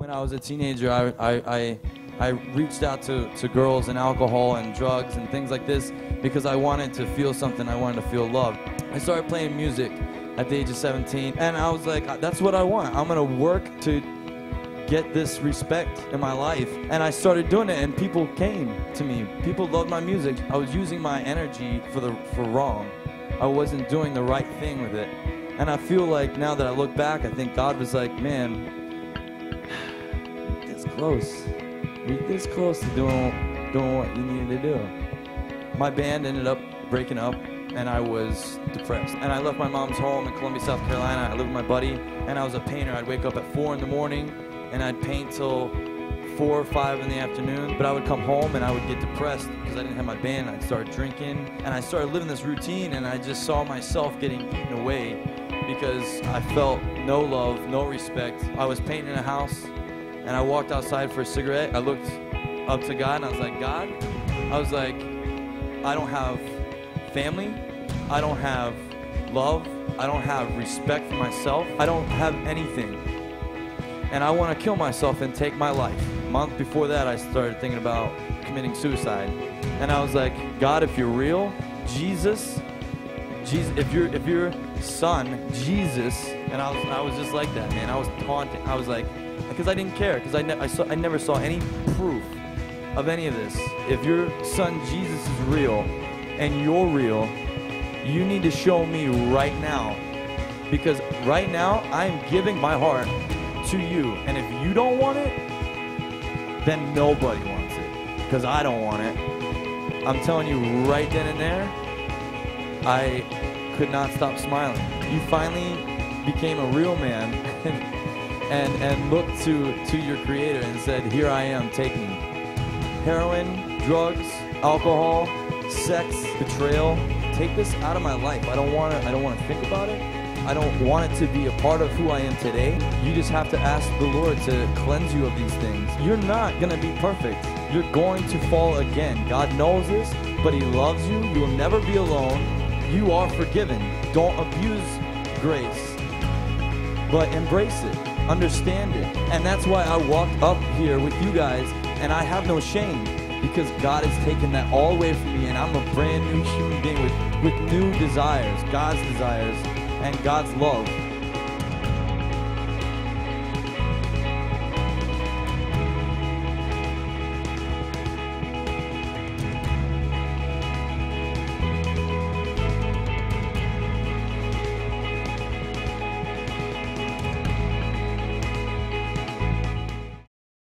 When I was a teenager, I reached out to girls and alcohol and drugs and things like this because I wanted to feel something. I wanted to feel loved. I started playing music at the age of 17, and I was like, that's what I want. I'm gonna work to get this respect in my life. And I started doing it, and people came to me. People loved my music. I was using my energy for wrong. I wasn't doing the right thing with it. And I feel like now that I look back, I think God was like, man, this close. You're this close to doing what you needed to do. My band ended up breaking up, and I was depressed. And I left my mom's home in Columbia, South Carolina. I lived with my buddy, and I was a painter. I'd wake up at 4 in the morning, and I'd paint till 4 or 5 in the afternoon. But I would come home, and I would get depressed because I didn't have my band. I'd start drinking, and I started living this routine, and I just saw myself getting eaten away because I felt no love, no respect. I was painting a house, and I walked outside for a cigarette. I looked up to God, and I was like, God, I don't have family. I don't have love. I don't have respect for myself. I don't have anything. And I want to kill myself and take my life. A month before that, I started thinking about committing suicide. And I was like, God, if you're real, Jesus, if your son, Jesus, and I was just like that, man. I was taunting. I was like, because I didn't care, because I never saw any proof of any of this. If your son Jesus is real, and you're real, you need to show me right now. Because right now, I'm giving my heart to you. And if you don't want it, then nobody wants it. Because I don't want it. I'm telling you right then and there, I could not stop smiling. You finally became a real man and looked to your Creator and said, here I am, take me. Heroin, drugs, alcohol, sex, betrayal, take this out of my life. I don't want to think about it. I don't want it to be a part of who I am today. You just have to ask the Lord to cleanse you of these things. You're not going to be perfect. You're going to fall again. God knows this, but He loves you. You will never be alone. You are forgiven. Don't abuse grace, but embrace it. Understand it. And that's why I walked up here with you guys, and I have no shame. Because God has taken that all away from me, and I'm a brand new human being with new desires, God's desires, and God's love.